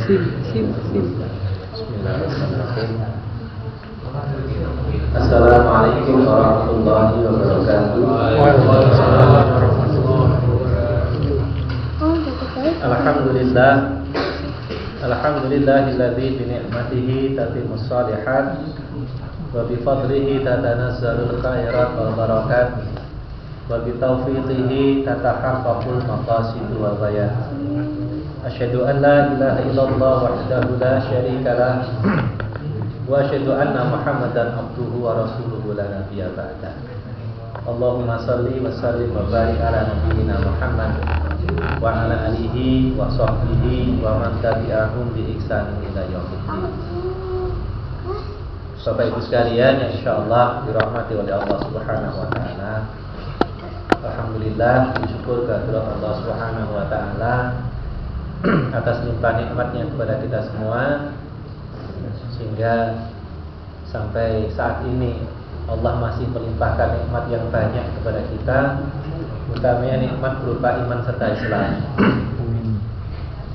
Sim. Bismillahirrahmanirrahim. Assalamualaikum warahmatullahi wabarakatuh. Waalaikumsalam warahmatullahi wabarakatuh. Alhamdulillahilladzi bi ni'matihi tatimmus shalihat wa bi fadlihi tatanazzalul khairat wal barakat wa bi taufiqihi tatahaqqaqul maqasid wal ghayat. Asyhadu an la ilaha illallah wahdahu la syarika lah wa asyhadu anna Muhammadan abduhu wa rasuluhu la nabiyya ba'da. Allahumma shalli wa sallim wa barik ala nabiyyina Muhammad wa ala alihi wa sahbihi wa man tabi'ahum bi ihsanin ila yaumil. Bapak Ibu sekalian yang insyaallah dirahmati oleh Allah Subhanahu wa taala. Alhamdulillah, bersyukur kehadirat Allah Subhanahu wa taala atas limpahan nikmatnya kepada kita semua, sehingga sampai saat ini Allah masih melimpahkan nikmat yang banyak kepada kita, utamanya nikmat berupa iman serta Islam.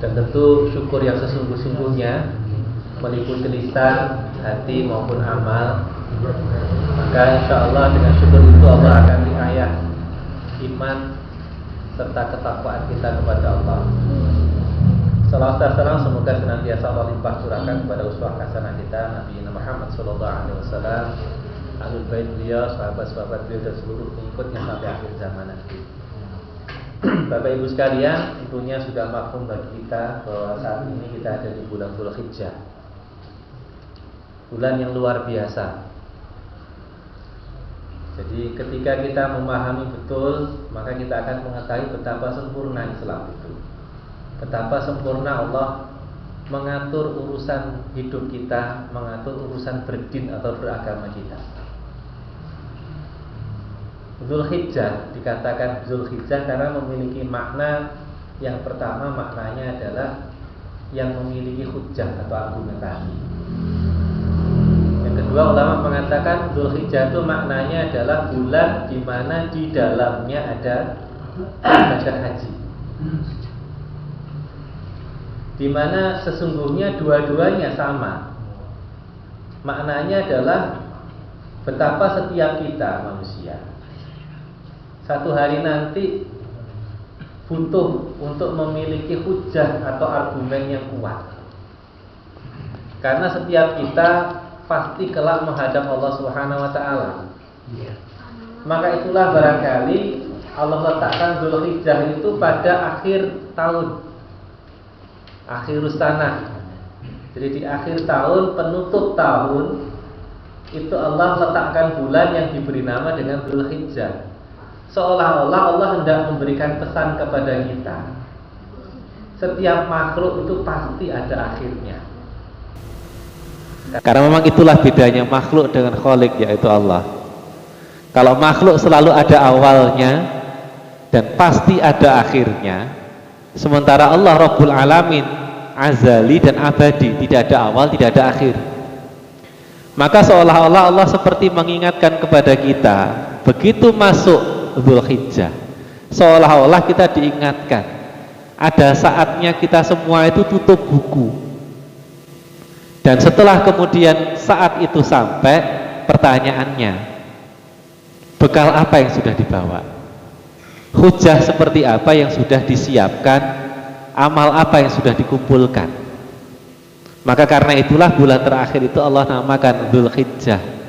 Dan tentu syukur yang sesungguh-sungguhnya meliputi lisan, hati maupun amal. Maka insyaallah dengan syukur itu Allah akan riayah iman serta ketakwaan kita kepada Allah. Salawat dan salam semoga senantiasa Allah limpah curahkan kepada uswah hasanah kita Nabi Muhammad sallallahu alaihi wasallam, ahlul bait beliau, sahabat-sahabat beliau dan seluruh pengikutnya sampai akhir zaman nanti. Bapak Ibu sekalian, tentunya sudah maklum bagi kita bahwa saat ini kita ada di bulan Dzulhijjah. Bulan yang luar biasa. Jadi ketika kita memahami betul, maka kita akan mengetahui betapa sempurna Islam itu. Betapa sempurna Allah mengatur urusan hidup kita, mengatur urusan berdin atau beragama kita. Dzulhijjah dikatakan Dzulhijjah karena memiliki makna yang pertama, maknanya adalah yang memiliki hujjah atau argumentasi. Yang kedua, ulama mengatakan Dzulhijjah itu maknanya adalah bulan di mana di dalamnya ada ibadah haji, di mana sesungguhnya dua-duanya sama. Maknanya adalah betapa setiap kita manusia satu hari nanti butuh untuk memiliki hujjah atau argumen yang kuat. Karena setiap kita pasti kelak menghadap Allah Subhanahu wa taala. Maka itulah barangkali Allah letakkan Dzulhijjah itu pada akhir tahun, akhirus sanah. Jadi di akhir tahun, penutup tahun, itu Allah letakkan bulan yang diberi nama dengan Dzulhijjah. Seolah-olah Allah hendak memberikan pesan kepada kita, setiap makhluk itu pasti ada akhirnya. Karena memang itulah bedanya makhluk dengan Khalik, yaitu Allah. Kalau makhluk selalu ada awalnya dan pasti ada akhirnya, sementara Allah Rabbul Alamin azali dan abadi, tidak ada awal, tidak ada akhir. Maka seolah-olah Allah seperti mengingatkan kepada kita, begitu masuk Dzulhijjah, seolah-olah kita diingatkan ada saatnya kita semua itu tutup buku. Dan setelah kemudian saat itu sampai, pertanyaannya, bekal apa yang sudah dibawa? Hujjah seperti apa yang sudah disiapkan? Amal apa yang sudah dikumpulkan? Maka karena itulah bulan terakhir itu Allah namakan Dzulhijjah.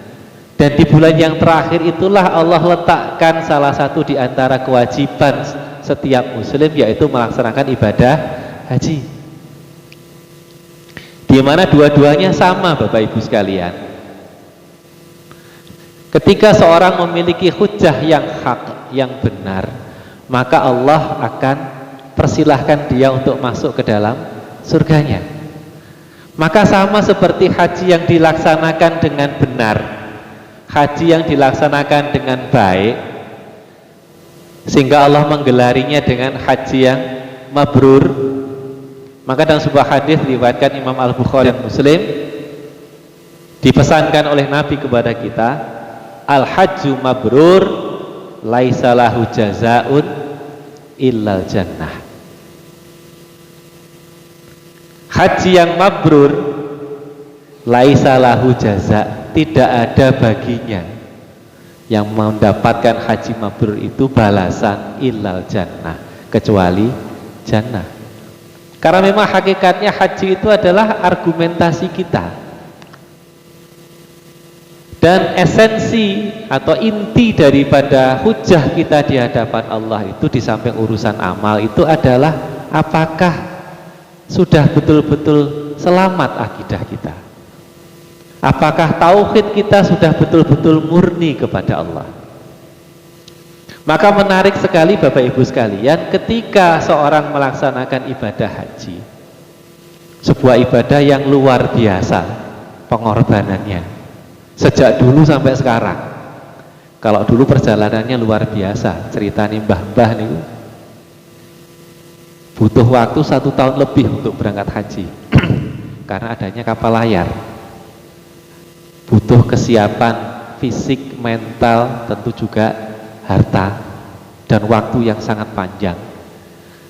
Dan di bulan yang terakhir itulah Allah letakkan salah satu di antara kewajiban setiap muslim, yaitu melaksanakan ibadah haji. Di mana dua-duanya sama, Bapak Ibu sekalian. Ketika seorang memiliki hujjah yang hak, yang benar, maka Allah akan persilahkan dia untuk masuk ke dalam surganya. Maka sama seperti haji yang dilaksanakan dengan benar, haji yang dilaksanakan dengan baik, sehingga Allah menggelarinya dengan haji yang mabrur. Maka dalam sebuah hadis diriwayatkan Imam Al-Bukhari dan Muslim, dipesankan oleh Nabi kepada kita, al-hajju mabrur laisa lahu jazaun illal jannah. Haji yang mabrur laisa lahu jaza, tidak ada baginya yang mendapatkan haji mabrur itu balasan illal jannah, kecuali jannah. Karena memang hakikatnya haji itu adalah argumentasi kita. Dan esensi atau inti daripada hujah kita di hadapan Allah itu di samping urusan amal itu adalah apakah sudah betul-betul selamat akidah kita. Apakah tauhid kita sudah betul-betul murni kepada Allah. Maka menarik sekali Bapak Ibu sekalian, ketika seorang melaksanakan ibadah haji, sebuah ibadah yang luar biasa pengorbanannya sejak dulu sampai sekarang. Kalau dulu perjalanannya luar biasa, ceritanya mbah-mbah nih butuh waktu 1 tahun lebih untuk berangkat haji karena adanya kapal layar. Butuh kesiapan fisik, mental, tentu juga harta dan waktu yang sangat panjang.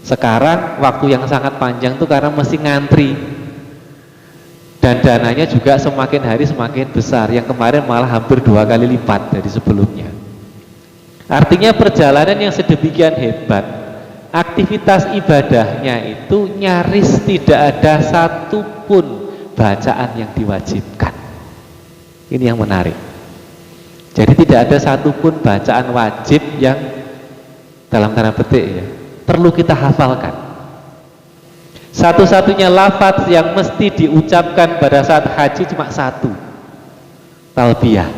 Sekarang waktu yang sangat panjang itu karena mesti ngantri dan dananya juga semakin hari semakin besar, yang kemarin malah hampir 2 kali lipat dari sebelumnya. Artinya perjalanan yang sedemikian hebat, aktivitas ibadahnya itu nyaris tidak ada satupun bacaan yang diwajibkan. Ini yang menarik. Jadi tidak ada satupun bacaan wajib yang dalam tanda petik ya perlu kita hafalkan. Satu-satunya lafaz yang mesti diucapkan pada saat haji cuma satu, talbiyah,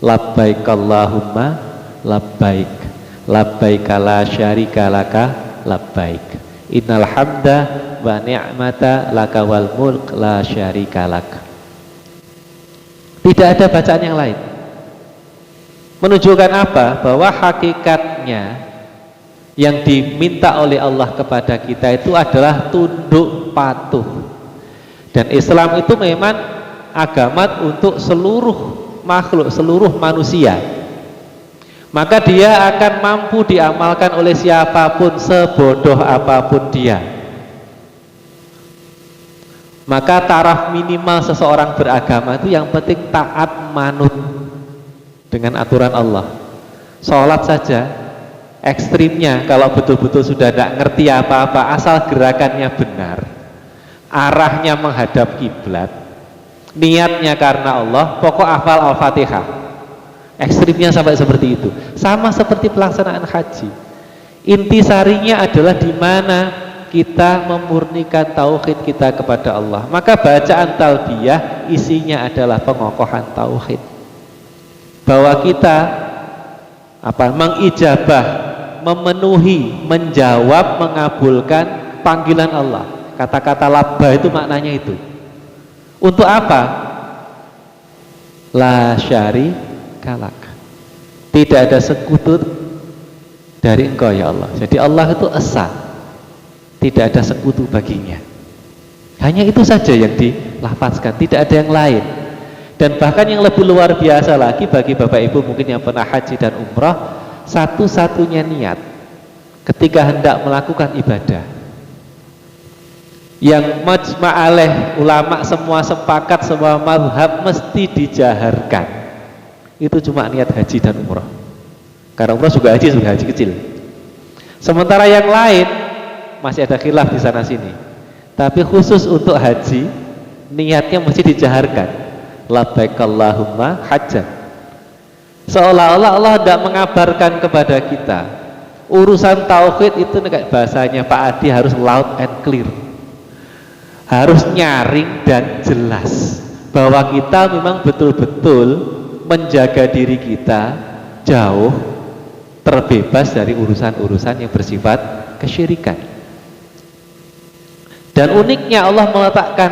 labbaik Allahumma labbaik, labbaik la syarika laka labbaik, innal hamda wa ni'mata laka wal mulk la syarika lak. Tidak ada bacaan yang lain. Menunjukkan apa? Bahwa hakikatnya yang diminta oleh Allah kepada kita itu adalah tunduk patuh. Dan Islam itu memang agama untuk seluruh makhluk, seluruh manusia. Maka dia akan mampu diamalkan oleh siapapun, sebodoh apapun dia. Maka taraf minimal seseorang beragama itu yang penting taat manut dengan aturan Allah. Sholat saja ekstrimnya kalau betul-betul sudah tidak ngerti apa-apa, asal gerakannya benar, arahnya menghadap kiblat, niatnya karena Allah, pokok hafal Al-Fatihah. Ekstrimnya sampai seperti itu. Sama seperti pelaksanaan haji. Intisarinya adalah di mana kita memurnikan tauhid kita kepada Allah. Maka bacaan talbiyah isinya adalah pengokohan tauhid. Bahwa kita mengijabah, memenuhi, menjawab, mengabulkan panggilan Allah. Kata-kata labba itu maknanya itu. Untuk apa? La syarika lak. Tidak ada sekutu dari Engkau ya Allah. Jadi Allah itu esa, tidak ada sekutu baginya. Hanya itu saja yang dilafazkan, tidak ada yang lain. Dan bahkan yang lebih luar biasa lagi bagi Bapak Ibu mungkin yang pernah haji dan umrah, satu-satunya niat ketika hendak melakukan ibadah yang majma' alaih, ulama semua sepakat, semua mazhab mesti dijaharkan, itu cuma niat haji dan umrah. Karena umrah juga haji kecil. Sementara yang lain masih ada khilaf di sana sini. Tapi khusus untuk haji niatnya mesti dijaharkan. Labbaik Allahumma hajjan. Seolah-olah Allah tidak mengabarkan kepada kita urusan tauhid itu kayak bahasanya Pak Adi harus loud and clear, harus nyaring dan jelas bahwa kita memang betul-betul menjaga diri kita jauh terbebas dari urusan-urusan yang bersifat kesyirikan. Dan uniknya Allah meletakkan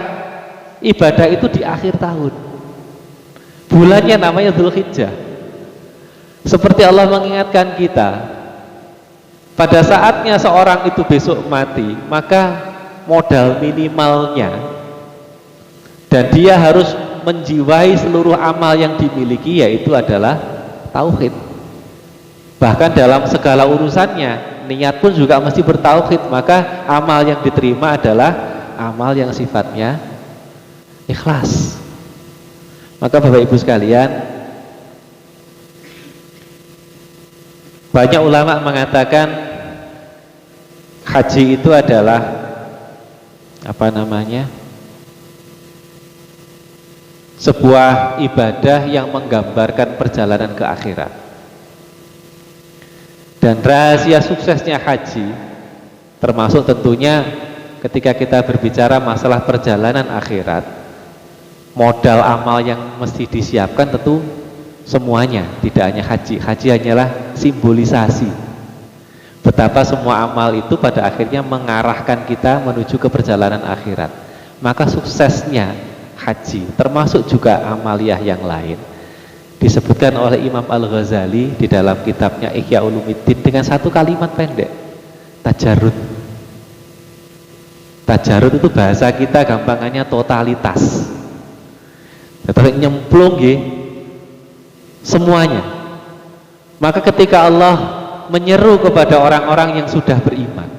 ibadah itu di akhir tahun. Bulannya namanya Dzulhijjah. Seperti Allah mengingatkan kita, pada saatnya seorang itu besok mati, maka modal minimalnya dan dia harus menjiwai seluruh amal yang dimiliki yaitu adalah tauhid. Bahkan dalam segala urusannya, niat pun juga mesti bertauhid, maka amal yang diterima adalah amal yang sifatnya ikhlas. Maka Bapak Ibu sekalian, banyak ulama mengatakan haji itu adalah sebuah ibadah yang menggambarkan perjalanan ke akhirat. Dan rahasia suksesnya haji termasuk tentunya ketika kita berbicara masalah perjalanan akhirat, modal amal yang mesti disiapkan tentu semuanya, tidak hanya haji. Haji hanyalah simbolisasi betapa semua amal itu pada akhirnya mengarahkan kita menuju ke perjalanan akhirat. Maka suksesnya haji termasuk juga amaliyah yang lain disebutkan oleh Imam Al-Ghazali di dalam kitabnya Ihya Ulumuddin dengan satu kalimat pendek, tajarrud. Tajarrud itu bahasa kita gampangannya totalitas, tetapi nyemplung semuanya. Maka ketika Allah menyeru kepada orang-orang yang sudah beriman,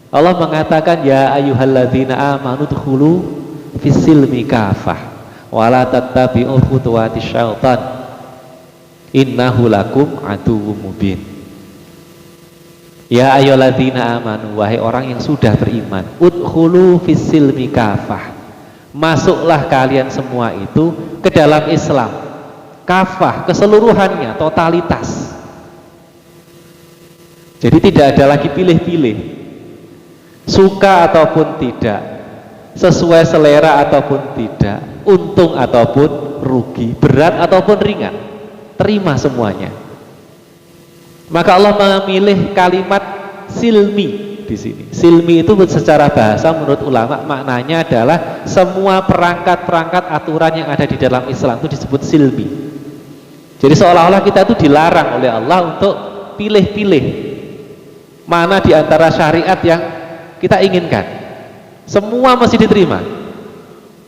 Allah mengatakan ya ayyuhalladzina amanu dkhulu fis-silmi kafah wa la tattabi'u khutuwatis syaitan innahu lakum aduwwum mubin. Ya ayyuhalladzina amanu, wahai orang yang sudah beriman, udkhulu fis-silmi kafah, masuklah kalian semua itu ke dalam Islam kafah, keseluruhannya, totalitas. Jadi tidak ada lagi pilih-pilih, suka ataupun tidak, sesuai selera ataupun tidak, untung ataupun rugi, berat ataupun ringan, terima semuanya. Maka Allah memilih kalimat silmi di sini. Silmi itu secara bahasa menurut ulama maknanya adalah semua perangkat-perangkat aturan yang ada di dalam Islam itu disebut silmi. Jadi seolah-olah kita itu dilarang oleh Allah untuk pilih-pilih mana di antara syariat yang kita inginkan. Semua mesti diterima.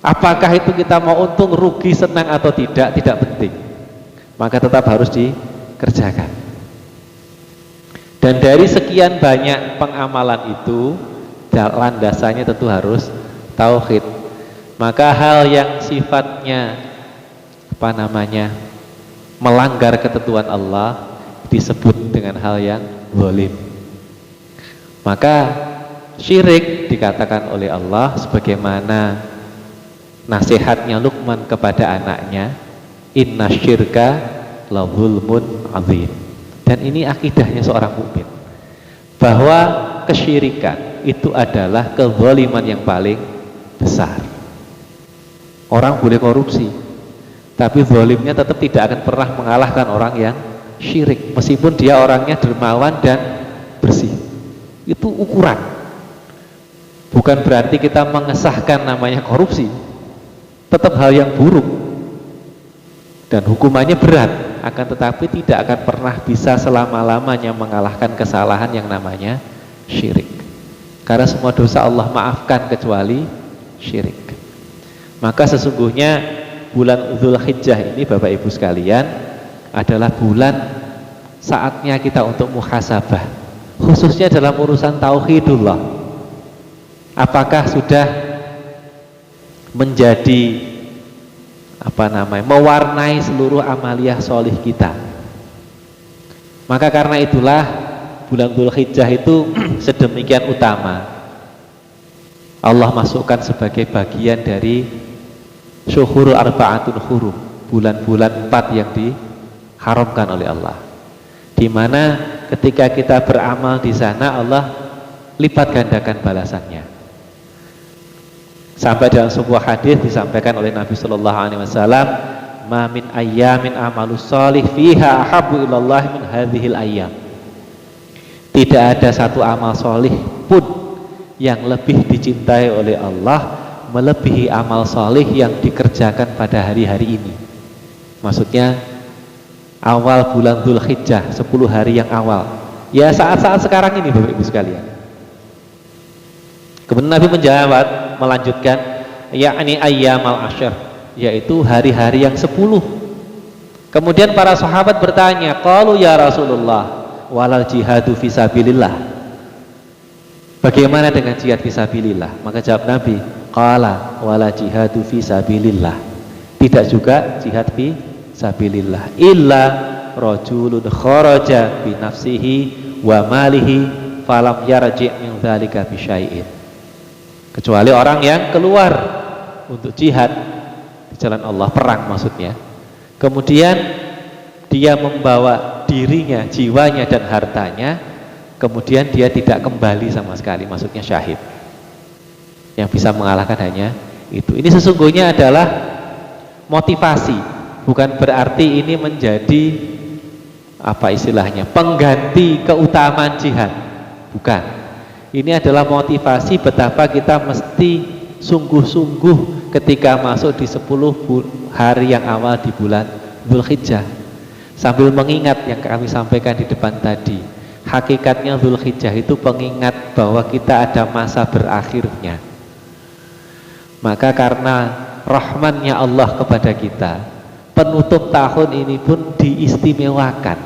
Apakah itu kita mau untung, rugi, senang atau tidak penting. Maka tetap harus dikerjakan. Dan dari sekian banyak pengamalan itu, landasannya tentu harus tauhid. Maka hal yang sifatnya melanggar ketentuan Allah disebut dengan hal yang zalim. Maka syirik dikatakan oleh Allah sebagaimana nasihatnya Luqman kepada anaknya, inna syirka la zulmun azim. Dan ini akidahnya seorang mukmin, bahwa kesyirikan itu adalah kezaliman yang paling besar. Orang boleh korupsi, tapi zalimnya tetap tidak akan pernah mengalahkan orang yang syirik, meskipun dia orangnya dermawan dan bersih. Itu ukuran. Bukan berarti kita mengesahkan namanya korupsi, tetap hal yang buruk dan hukumannya berat, akan tetapi tidak akan pernah bisa selama-lamanya mengalahkan kesalahan yang namanya syirik. Karena semua dosa Allah maafkan kecuali syirik. Maka sesungguhnya bulan Dzulhijjah ini Bapak Ibu sekalian adalah bulan saatnya kita untuk muhasabah, khususnya dalam urusan tauhidullah. Apakah sudah menjadi mewarnai seluruh amaliyah solih kita? Maka karena itulah bulan Dzulhijjah itu sedemikian utama. Allah masukkan sebagai bagian dari syuhur arba'atun hurum, bulan-bulan 4 yang diharamkan oleh Allah, di mana ketika kita beramal di sana Allah lipat gandakan balasannya. Sampai dalam sebuah hadis disampaikan oleh Nabi Shallallahu Alaihi Wasallam, "Ma min ayyamin amalus solih fiha ahabbu ilallah min hadhil ayyam." Tidak ada satu amal solih pun yang lebih dicintai oleh Allah melebihi amal solih yang dikerjakan pada hari-hari ini. Maksudnya awal bulan Dzulhijjah, 10 hari yang awal, ya saat-saat sekarang ini Bapak Ibu sekalian. Kemudian Nabi menjawab, melanjutkan, yakni ayyamal asyr, yaitu hari-hari yang 10. Kemudian para sahabat bertanya, qalu ya Rasulullah walal jihadu fisabilillah, Bagaimana dengan jihad fisabilillah? Maka jawab Nabi, qala wala jihadu fisabilillah. Tidak juga jihad fisabilillah illa rajulun kharaja bi nafsihi wa malihi falam yarji' min dzalika bi syai'in. Kecuali orang yang keluar untuk jihad di jalan Allah, perang maksudnya. Kemudian dia membawa dirinya, jiwanya dan hartanya, kemudian dia tidak kembali sama sekali, maksudnya syahid. Yang bisa mengalahkan hanya itu. Ini sesungguhnya adalah motivasi, bukan berarti ini menjadi apa istilahnya, pengganti keutamaan jihad. Bukan. Ini adalah motivasi betapa kita mesti sungguh-sungguh ketika masuk di 10 hari yang awal di bulan Dzulhijjah. Sambil mengingat yang kami sampaikan di depan tadi, hakikatnya Dzulhijjah itu pengingat bahwa kita ada masa berakhirnya. Maka karena rahmannya Allah kepada kita, penutup tahun ini pun diistimewakan.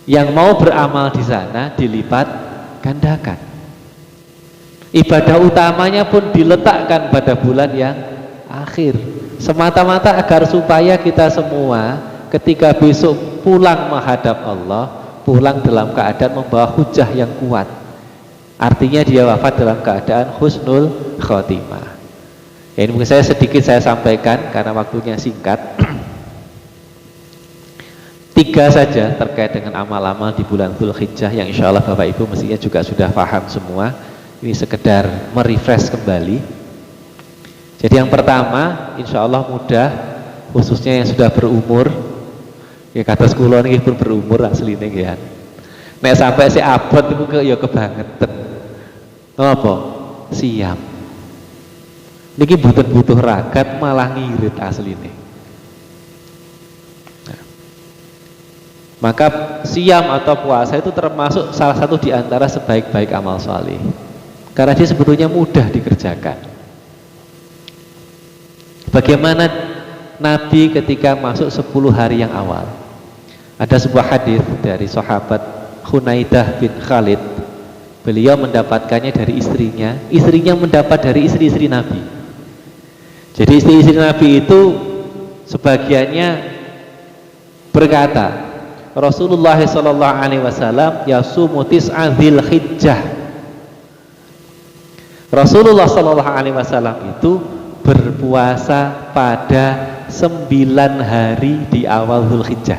Yang mau beramal di sana dilipat gandakan. Ibadah utamanya pun diletakkan pada bulan yang akhir, semata-mata agar supaya kita semua ketika besok pulang menghadap Allah, pulang dalam keadaan membawa hujah yang kuat. Artinya dia wafat dalam keadaan husnul khotimah. Ya, ini mungkin sedikit saya sampaikan karena waktunya singkat. 3 saja terkait dengan amal-amal di bulan Dzulhijjah yang insya Allah Bapak Ibu mestinya juga sudah paham semua. Ini sekedar merefresh kembali. Jadi yang pertama, insya Allah mudah, khususnya yang sudah berumur. Ya kata sekolah ini pun berumur aslinya ya. Nek sampai si abot itu ya kebangetan. Apa? Siap. Niki butuh ragat malah ngirit aslinya. Nah, maka siam atau puasa itu termasuk salah satu di antara sebaik-baik amal saleh. Karena dia sebetulnya mudah dikerjakan. Bagaimana Nabi ketika masuk 10 hari yang awal? Ada sebuah hadis dari sahabat Hunaidah bin Khalid. Beliau mendapatkannya dari istrinya, istrinya mendapat dari istri-istri Nabi. Jadi istri-istri Nabi itu sebagiannya berkata, Rasulullah SAW yasumu tis'a Dzulhijjah. Rasulullah SAW itu berpuasa pada 9 hari di awal Dzulhijjah.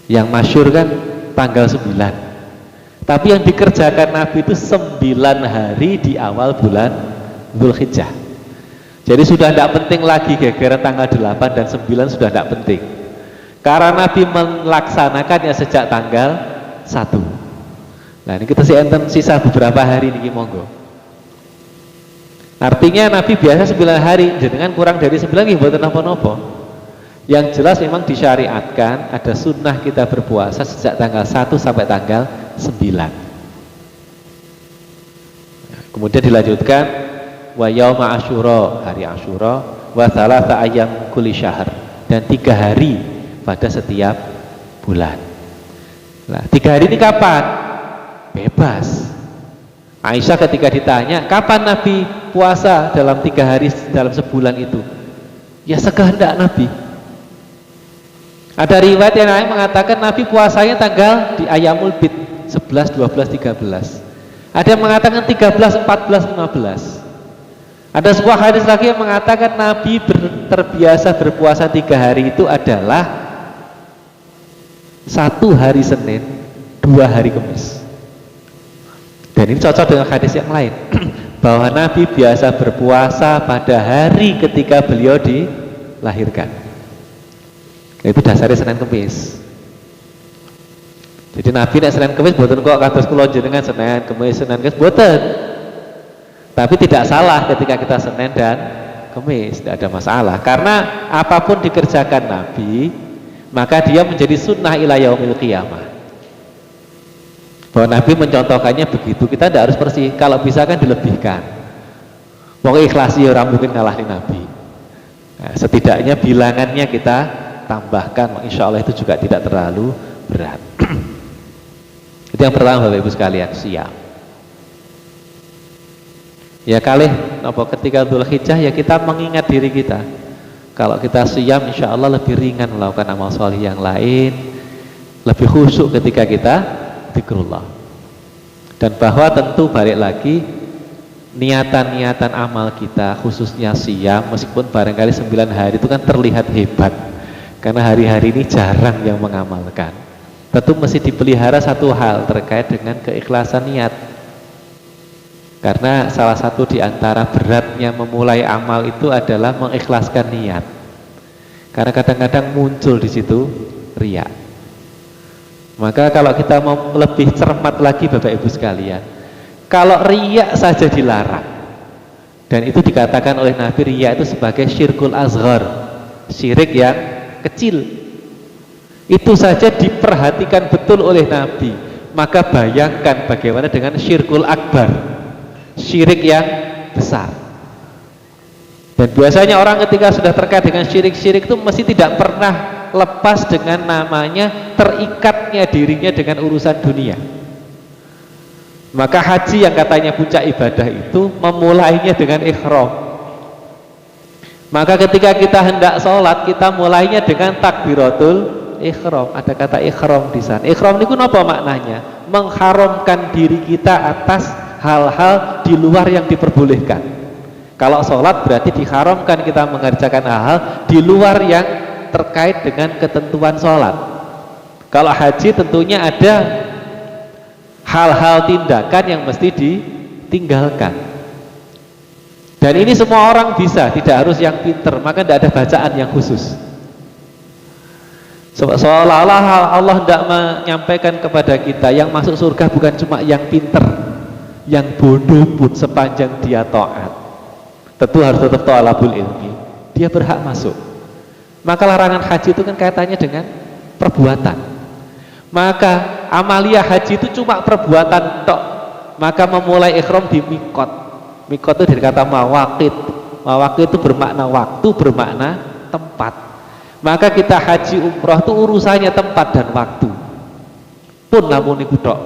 Yang masyhur kan tanggal 9. Tapi yang dikerjakan Nabi itu 9 hari di awal bulan Dzulhijjah. Jadi sudah tidak penting lagi gegeran tanggal 8 dan 9 sudah tidak penting. Karena Nabi melaksanakannya sejak tanggal 1. Nah ini kita sisa beberapa hari ini monggo. Artinya Nabi biasa 9 hari, jenengan kurang dari 9 nggih mboten napa-napa. Yang jelas memang disyariatkan ada sunnah kita berpuasa sejak tanggal 1 sampai tanggal 9. Nah, kemudian dilanjutkan wa yauma asyura, hari Asyura, wa tsalatsa ayyam kulli syahr, dan 3 hari pada setiap bulan. Nah, 3 hari ini kapan? Bebas. Aisyah ketika ditanya kapan Nabi puasa dalam 3 hari dalam sebulan itu, ya sekehendak Nabi. Ada riwayat yang lain mengatakan Nabi puasanya tanggal di Ayyamul Bid 11, 12, 13. Ada yang mengatakan 13, 14, 15. Ada sebuah hadis lagi yang mengatakan Nabi terbiasa berpuasa 3 hari itu adalah 1 hari Senin, 2 hari Kamis. Dan ini cocok dengan hadis yang lain bahwa Nabi biasa berpuasa pada hari ketika beliau dilahirkan. Itu dasarnya Senin Kamis. Jadi Nabi nek Senin Kamis boten kok kados kula jenengan Senin Kamis boten. Tapi tidak salah ketika kita Senin dan Kamis, tidak ada masalah. Karena apapun dikerjakan Nabi, maka dia menjadi sunnah ila yaumil qiyamah. Bahwa Nabi mencontohkannya begitu, kita tidak harus persis. Kalau bisa kan dilebihkan. Pokoknya ikhlasi orang mungkin ngalahin Nabi. Nah, setidaknya bilangannya kita tambahkan, insya Allah itu juga tidak terlalu berat. Itu Itu yang pertama Bapak Ibu sekalian, siap. Ya kali ketika Dzulhijjah ya kita mengingat diri kita. Kalau kita siam, insya Allah lebih ringan melakukan amal soleh yang lain, lebih khusyuk ketika kita zikrullah. Dan bahwa tentu balik lagi niatan-niatan amal kita khususnya siam, meskipun barangkali 9 hari itu kan terlihat hebat karena hari-hari ini jarang yang mengamalkan. Tentu mesti dipelihara satu hal terkait dengan keikhlasan niat. Karena salah satu di antara beratnya memulai amal itu adalah mengikhlaskan niat. Karena kadang-kadang muncul di situ riya. Maka kalau kita mau lebih cermat lagi Bapak Ibu sekalian, kalau riya saja dilarang, dan itu dikatakan oleh Nabi riya itu sebagai syirkul azghar, syirik yang kecil, itu saja diperhatikan betul oleh Nabi. Maka bayangkan bagaimana dengan syirkul akbar, syirik yang besar. Dan biasanya orang ketika sudah terkait dengan syirik-syirik itu mesti tidak pernah lepas dengan namanya terikatnya dirinya dengan urusan dunia. Maka haji yang katanya puncak ibadah itu memulainya dengan ihram. Maka ketika kita hendak sholat, kita mulainya dengan takbiratul ihram. Ada kata ihram di sana. Ihram itu apa maknanya? Mengharamkan diri kita atas hal-hal di luar yang diperbolehkan. Kalau sholat berarti diharamkan kita mengerjakan hal-hal di luar yang terkait dengan ketentuan sholat. Kalau haji tentunya ada hal-hal tindakan yang mesti ditinggalkan. Dan ini semua orang bisa, tidak harus yang pinter, maka tidak ada bacaan yang khusus. Seolah-olah Allah tidak menyampaikan kepada kita yang masuk surga bukan cuma yang pinter, yang bodoh pun sepanjang dia taat. Tentu harus tetap thalabul ilmi, dia berhak masuk. Maka larangan haji itu kan kaitannya dengan perbuatan. Maka amalia haji itu cuma perbuatan tok. Maka memulai ihram di mikot. Mikot itu dari kata mawaqit. Mawaqit itu bermakna waktu, bermakna tempat. Maka kita haji umroh itu urusannya tempat dan waktu. Pun namun iku tok.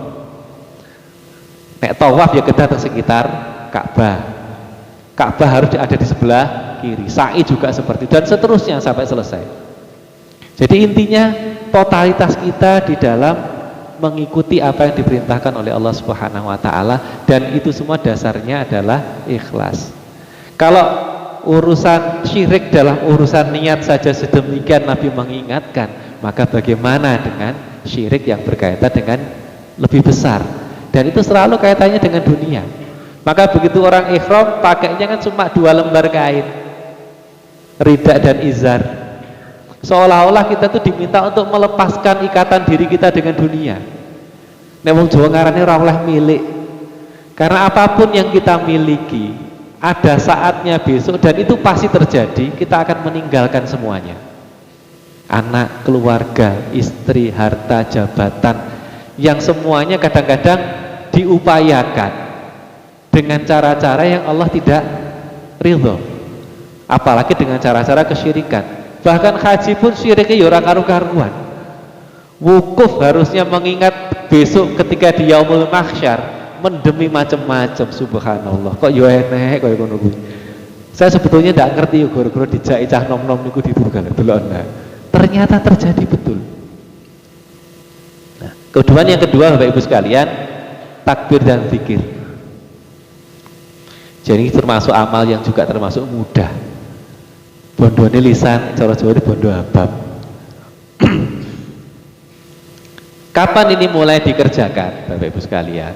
Nek tawaf ya kita di sekitar Ka'bah. Ka'bah harus ada di sebelah kiri, sa'i juga seperti itu, dan seterusnya sampai selesai. Jadi intinya totalitas kita di dalam mengikuti apa yang diperintahkan oleh Allah Subhanahu wa taala, dan itu semua dasarnya adalah ikhlas. Kalau urusan syirik dalam urusan niat saja sedemikian Nabi mengingatkan, maka bagaimana dengan syirik yang berkaitan dengan lebih besar, dan itu selalu kaitannya dengan dunia. Maka begitu orang ihram pakainya kan cuma 2 lembar kain, rida dan izar. Seolah-olah kita tuh diminta untuk melepaskan ikatan diri kita dengan dunia. Nek wong Jawa ngarane ora oleh milik. Karena apapun yang kita miliki, ada saatnya besok, dan itu pasti terjadi, kita akan meninggalkan semuanya. Anak, keluarga, istri, harta, jabatan, yang semuanya kadang-kadang diupayakan dengan cara-cara yang Allah tidak ridho, apalagi dengan cara-cara kesyirikan. Bahkan haji pun syiriknya ya ora karu-karuan. Wukuf harusnya mengingat besok ketika di yaumul mahsyar, mendemi macam-macam. Subhanallah, kok yo enek kaya ngono kuwi. Saya sebetulnya tidak ngerti yo gara-gara dijaki cah nom-nom niku dibugal delokna. Ternyata terjadi betul. Nah, kemudian yang kedua Bapak Ibu sekalian, takbir dan zikir. Jadi termasuk amal yang juga termasuk mudah. Bondone lisan, cara Jawa bondo abab. Kapan ini mulai dikerjakan Bapak Ibu sekalian?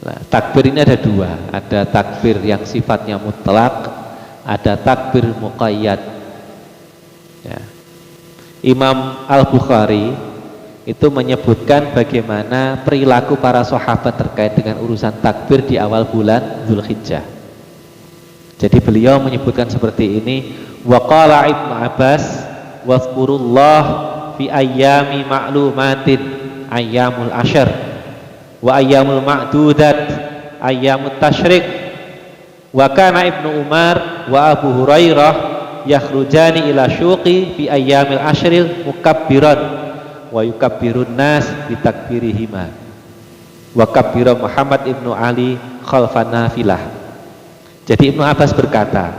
Nah, takbir ini ada 2. Ada takbir yang sifatnya mutlak, ada takbir muqayyad. Ya. Imam Al-Bukhari itu menyebutkan bagaimana perilaku para sahabat terkait dengan urusan takbir di awal bulan Dzulhijjah. Jadi beliau menyebutkan seperti ini, wa qala Ibnu Abbas wazkurullah fi ayyami ma'lumatin ayyamul asyr wa ayyamul ma'dudat ayyamut tasyrik wa kana Ibnu Umar wa Abu Hurairah yakhrujani ila syuqi fi ayyamil asyril mukabbiran wa yukabbirun nas bitakbirihima. wa kabbira Muhammad ibnu Ali khalfan nafilah. Jadi Ibnu Abbas berkata,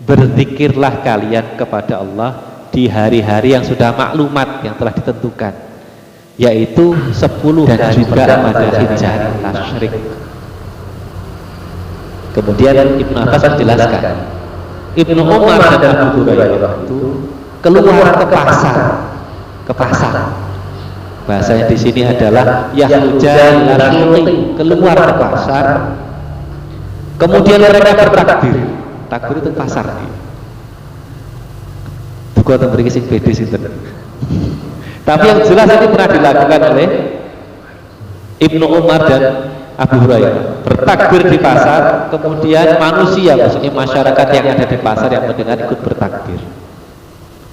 berzikirlah kalian kepada Allah di hari-hari yang sudah maklumat, yang telah ditentukan, yaitu 10 dan juga pada hijjah tasyrik. Kemudian Ibnu Abbas menjelaskan, Ibnu Umar dan Abu Hurairah itu keluar ke pasar. Bahasanya di sini adalah yakhrujan ila syuqi, keluar ke pasar. Kemudian mereka bertakbir. Takbir itu pasar nih. Buku atau beri sing beda sinten. Tapi yang jelas ini pernah dilakukan oleh Ibnu Umar dan Abu Hurairah. Bertakbir di pasar, kemudian manusia, maksudnya masyarakat yang ada di pasar yang mendengar ikut bertakbir.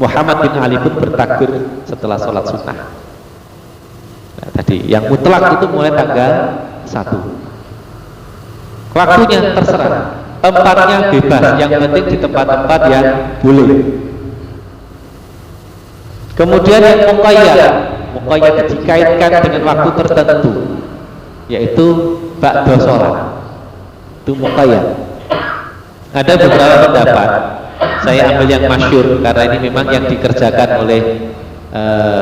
Muhammad bin Ali pun bertakbir setelah sholat sunnah. Nah, tadi yang mutlak itu mulai tanggal 1. Waktunya terserah, tempatnya bebas, yang penting di tempat-tempat yang boleh. Kemudian yang muqayyad dikaitkan dengan waktu tertentu, yaitu ba'da sholat, itu muqayyad. Ada beberapa pendapat, saya ambil yang masyhur karena ini memang yang dikerjakan oleh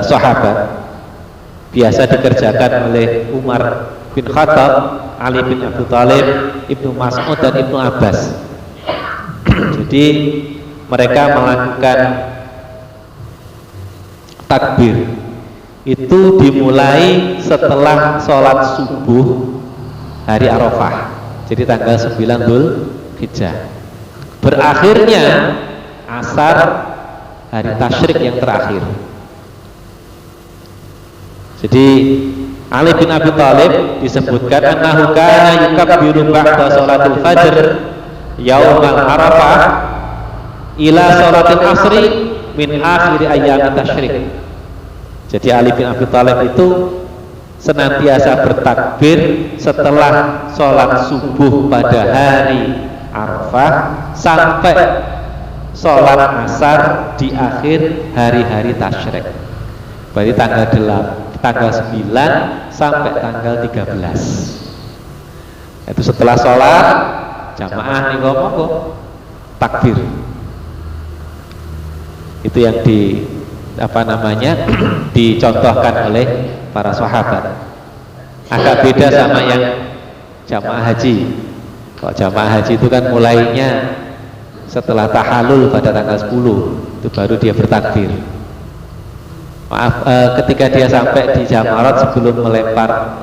sahabat, biasa dikerjakan oleh Umar bin Khattab, Ali bin Abi Thalib, Ibnu Mas'ud dan Ibnu Abbas. Jadi mereka melakukan takbir itu dimulai setelah sholat subuh hari Arafah, jadi tanggal 9 Dzulhijjah. Berakhirnya asar hari tasyrik yang terakhir. Jadi Ali bin Abi Thalib disebutkan annahu kana yukabbiru ba'da sholatil fajr yaumal arafah ila sholatil asri min akhir ayyam tasyrik. Jadi Ali bin Abi Thalib itu senantiasa bertakbir setelah sholat subuh pada hari Arafah sampai sholat asar di akhir hari-hari tasyrik. Berarti tanggal 9 sampai tanggal 13. Itu setelah sholat jamaah nih ngomong takbir. Itu yang dicontohkan oleh para sahabat. Agak beda sama yang jamaah haji. Kalau jamaah haji itu kan mulainya setelah tahalul pada tanggal 10, itu baru dia bertakbir. Ketika dia sampai di Jamarat sebelum melempar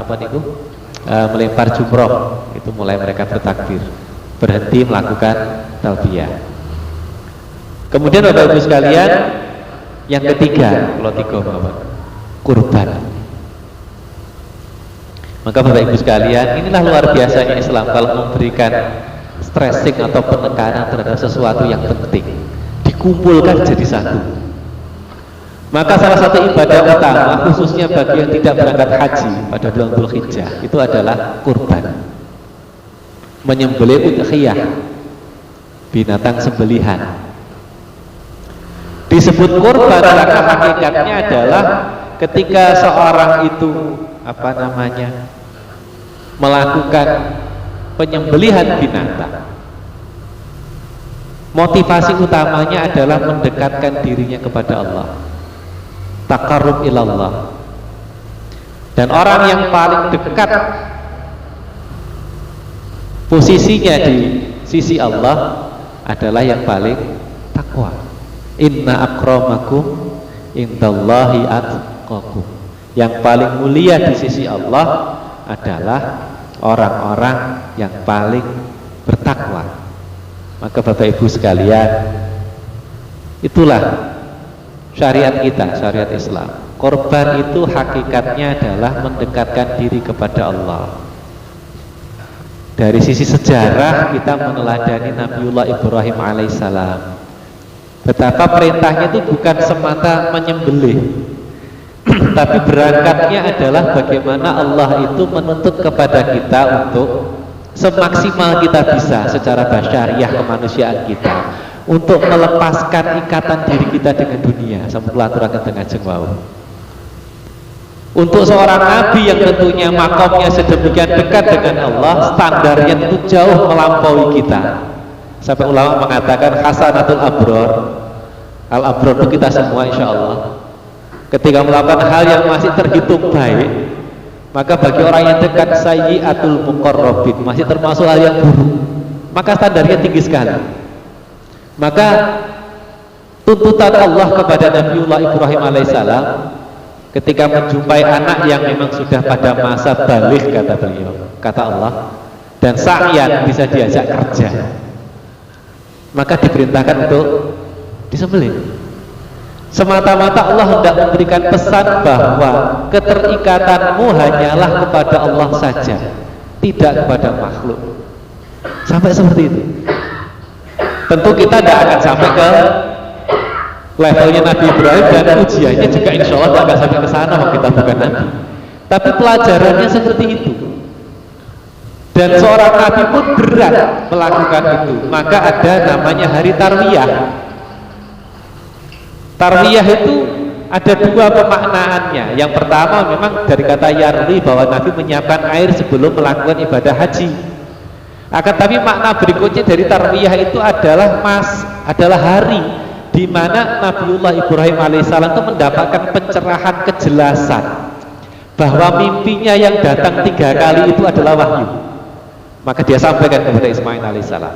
melempar jumroh, itu mulai mereka bertakbir, berhenti melakukan talbiyah. Kemudian Bapak Ibu sekalian, yang ketiga, kalau tiga kurban. Maka Bapak Ibu sekalian, inilah luar biasanya Islam kalau memberikan stressing atau penekanan terhadap sesuatu yang penting, dikumpulkan jadi satu. Maka salah satu ibadah utama khususnya bagi yang tidak berangkat haji pada bulan Dzulhijjah itu adalah kurban, menyembelih udhiyah, binatang sembelihan. Disebut kurban karena hakikatnya adalah ketika seorang itu melakukan penyembelihan binatang, motivasi utamanya adalah mendekatkan dirinya kepada Allah, taqarrub ilallah. Dan orang yang paling dekat posisinya di sisi Allah adalah yang paling takwa. Inna akramakum indallahi atqakum. Yang paling mulia di sisi Allah adalah orang-orang yang paling bertakwa. Maka Bapak Ibu sekalian, itulah syariat kita, syariat Islam. Korban itu hakikatnya adalah mendekatkan diri kepada Allah. Dari sisi sejarah kita meneladani Nabiullah Ibrahim alaihissalam. Betapa perintahnya itu bukan semata menyembelih, tapi berangkatnya adalah bagaimana Allah itu menuntut kepada kita untuk semaksimal kita bisa secara basyariah kemanusiaan kita untuk melepaskan ikatan diri kita dengan dunia. Sampai aturaken dengan jengwau. Untuk seorang nabi yang tentunya makomnya sedemikian dekat dengan Allah, standarnya tentu jauh melampaui kita. Sampai ulama mengatakan hasanatul abror, al abror itu kita semua insya Allah. Ketika melakukan hal yang masih terhitung baik, maka bagi orang yang dekat sayyiatul muqarrabin, masih termasuk hal yang buruk, maka standarnya tinggi sekali. Maka tuntutan Allah kepada Nabiullah Ibrahim alaihissalam ketika menjumpai anak yang memang sudah pada masa baligh, kata beliau, kata Allah, dan sa'yan, bisa diajak kerja, maka diperintahkan untuk disembelih. Semata-mata Allah hendak memberikan pesan bahwa keterikatanmu hanyalah kepada Allah saja, tidak kepada makhluk. Sampai seperti itu. Tentu kita tidak akan sampai ke levelnya Nabi Ibrahim, dan ujiannya juga insya Allah tidak akan sampai ke sana kalau kita bukan Nabi. Tapi pelajarannya seperti itu. Dan seorang Nabi pun berat melakukan itu. Maka ada namanya hari Tarwiyah. Tarwiyah itu ada dua pemaknaannya. Yang pertama memang dari kata yarwi, bahwa Nabi menyiapkan air sebelum melakukan ibadah haji. Akan tapi makna berikutnya dari Tarwiyah itu adalah hari di mana Nabiullah Ibrahim alaihissalam itu mendapatkan pencerahan, kejelasan bahwa mimpinya yang datang 3 kali itu adalah wahyu. Maka dia sampaikan kepada Ismail alaihissalam.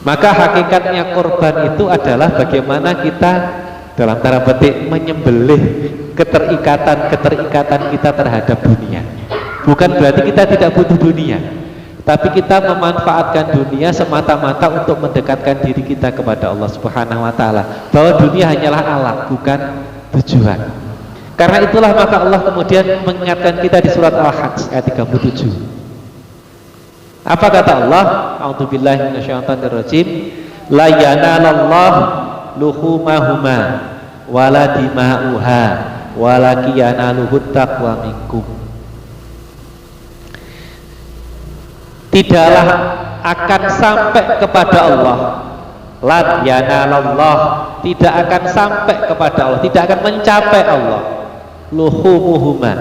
Maka hakikatnya korban itu adalah bagaimana kita dalam tanda petik menyembelih keterikatan kita terhadap dunia. Bukan berarti kita tidak butuh dunia, tapi kita memanfaatkan dunia semata-mata untuk mendekatkan diri kita kepada Allah Subhanahu wa taala, bahwa dunia hanyalah alat, bukan tujuan. Karena itulah maka Allah kemudian mengingatkan kita di surat Al-Hajj ayat 37. Apa kata Allah? A'udzubillahi minasyaitonirrajim. La yanalallahu luhumahuma wala dima'uha walakin yanaluhut taqwa minkum. Tidaklah akan sampai kepada Allah, la yanalallah, tidak akan sampai kepada Allah, tidak akan mencapai Allah, luhumuhuma,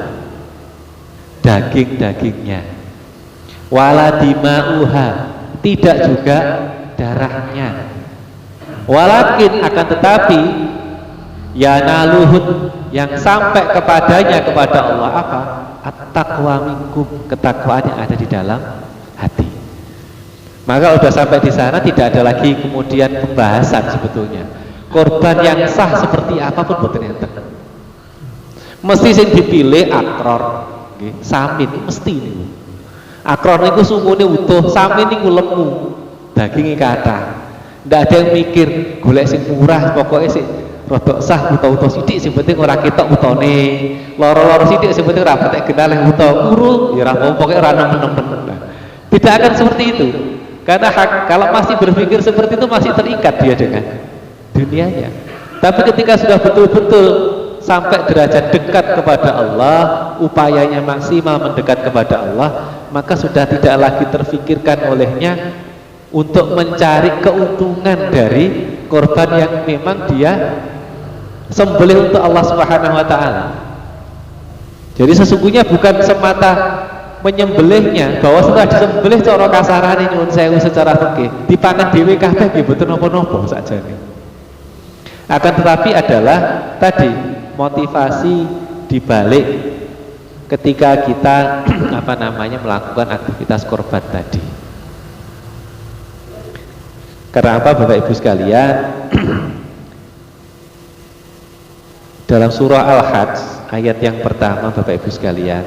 daging-dagingnya, wala dima'uha, tidak juga darahnya, walakin akan tetapi yanaluhut, yang sampai kepadanya, kepada Allah apa? At-taqwa minkum, ketakwaan yang ada di dalam hati. Maka sudah sampai di sana, tidak ada lagi kemudian pembahasan sebetulnya. Korban yang sah seperti apapun ternyata mesti sing dipilih akror, samin, mesti ini. Akror niku sungune utuh, samin niku lemu, dagingnya kata. Tidak ada yang mikir golek sing murah, pokoknya sing rodok sah utuh-utuh sidik, sing penting ora ketok utone. Loro-loro sidik sing penting ora petek genaleh utuh, kuru ya ora pokoke ora nemen-nemen. Tidak akan seperti itu. Karena kalau masih berpikir seperti itu masih terikat dia dengan dunianya. Tapi ketika sudah betul-betul sampai derajat dekat kepada Allah, upayanya maksimal mendekat kepada Allah, maka sudah tidak lagi terfikirkan olehnya untuk mencari keuntungan dari korban yang memang dia sembelih untuk Allah Subhanahu wa taala. Jadi sesungguhnya bukan semata menyembelihnya, bahwa setelah disembelih cara kasarane nyuwun sewu secara fikih dipanah dhewe kabeh nggih mboten napa-napa sakjane. Akan tetapi adalah tadi motivasi dibalik ketika kita melakukan aktivitas korban tadi. Karena apa Bapak Ibu sekalian? Dalam surah Al-Hajj ayat yang pertama Bapak Ibu sekalian,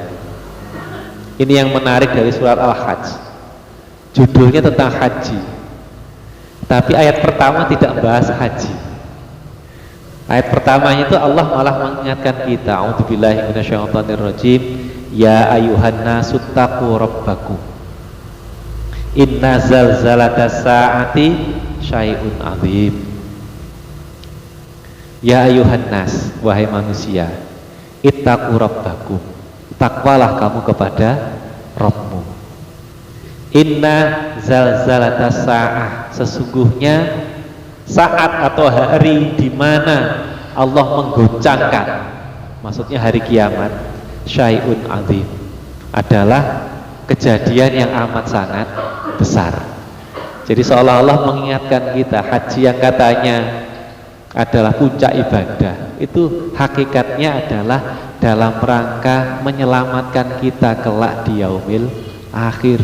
ini yang menarik dari surat Al-Hajj. Judulnya tentang haji, tapi ayat pertama tidak membahas haji. Ayat pertamanya itu Allah malah mengingatkan kita, a'udzubillahi minasyaitonirrajim, ya ayuhan nasu taqu rabbakum, inna zalzalatas saati syai'un azim. Ya ayuhan nas, wahai manusia, ittaqu rabbakum, takwalah kamu kepada Rabbmu. Inna zalzalatas sa'ah, sesungguhnya saat atau hari di mana Allah menggoncangkan maksudnya hari kiamat, syai'un azim, adalah kejadian yang amat sangat besar. Jadi seolah-olah mengingatkan kita, haji yang katanya adalah puncak ibadah, itu hakikatnya adalah dalam rangka menyelamatkan kita kelak di yaumil akhir,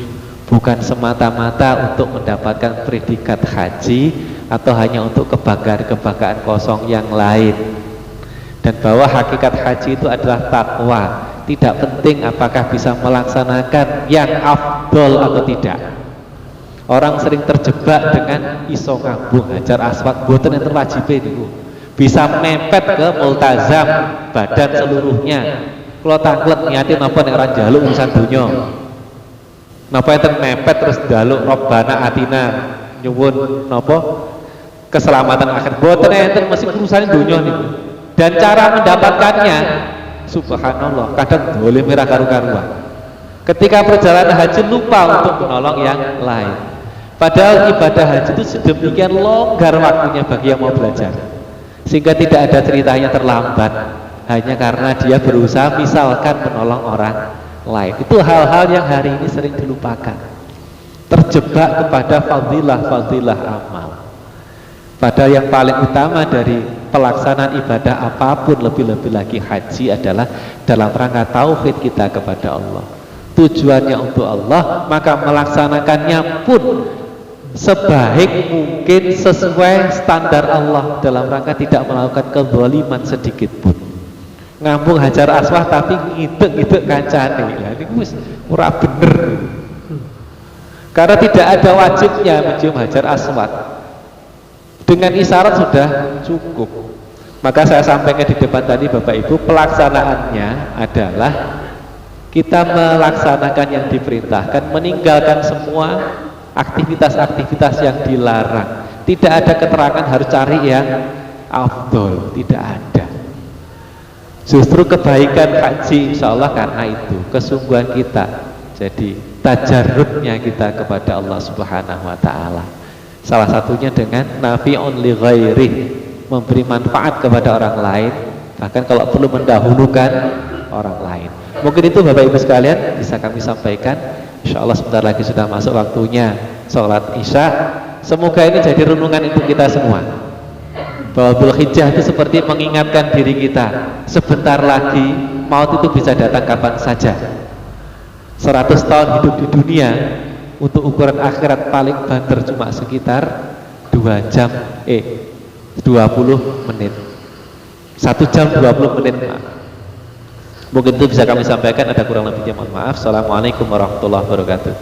bukan semata-mata untuk mendapatkan predikat haji atau hanya untuk kebanggaan-kebanggaan kosong yang lain. Dan bahwa hakikat haji itu adalah takwa, tidak penting apakah bisa melaksanakan yang afdol atau tidak. Orang sering terjebak dengan iso ngabung hajar aswad boten enten wajibe niku. Bisa mepet ke multazam badan seluruhnya. Kula tanglet niate napa nek ora njaluk urusan donya. Napa enten mepet terus njaluk Robbana atina nyuwun napa keselamatan akhir. Boten enten mesti urusane donya niku. Dan cara mendapatkannya subhanallah kadang boleh merah karu-karuan. Ketika perjalanan haji lupa untuk menolong yang lain. Padahal ibadah haji itu sedemikian longgar waktunya bagi yang mau belajar, sehingga tidak ada ceritanya terlambat hanya karena dia berusaha misalkan menolong orang lain. Itu hal-hal yang hari ini sering dilupakan, terjebak kepada fadilah-fadilah amal. Padahal yang paling utama dari pelaksanaan ibadah apapun, lebih-lebih lagi haji, adalah dalam rangka tauhid kita kepada Allah. Tujuannya untuk Allah, maka melaksanakannya pun sebaik mungkin sesuai standar Allah, dalam rangka tidak melakukan kezaliman sedikit pun. Ngambung hajar aswad tapi ngidek-ngidek kancane, lah ini wis ora bener. Karena tidak ada wajibnya mencium hajar aswad, dengan isyarat sudah cukup. Maka saya sampaikan di depan tadi Bapak Ibu, pelaksanaannya adalah kita melaksanakan yang diperintahkan, meninggalkan semua aktivitas-aktivitas yang dilarang. Tidak ada keterangan harus cari yang afdol, tidak ada. Justru kebaikan haji insya Allah karena itu kesungguhan kita, jadi tajarrubnya kita kepada Allah Subhanahu wa ta'ala. Salah satunya dengan nafi'un li ghairi, memberi manfaat kepada orang lain, bahkan kalau perlu mendahulukan orang lain. Mungkin itu Bapak Ibu sekalian bisa kami sampaikan. Insya Allah sebentar lagi sudah masuk waktunya sholat isya. Semoga ini jadi renungan untuk kita semua, bahwa Dzulhijjah itu seperti mengingatkan diri kita, sebentar lagi maut itu bisa datang kapan saja. 100 tahun hidup di dunia, untuk ukuran akhirat paling banter cuma sekitar 2 jam 20 menit, 1 jam 20 menit. Mungkin itu bisa kami sampaikan, ada kurang lebihnya mohon maaf. Assalamualaikum warahmatullahi wabarakatuh.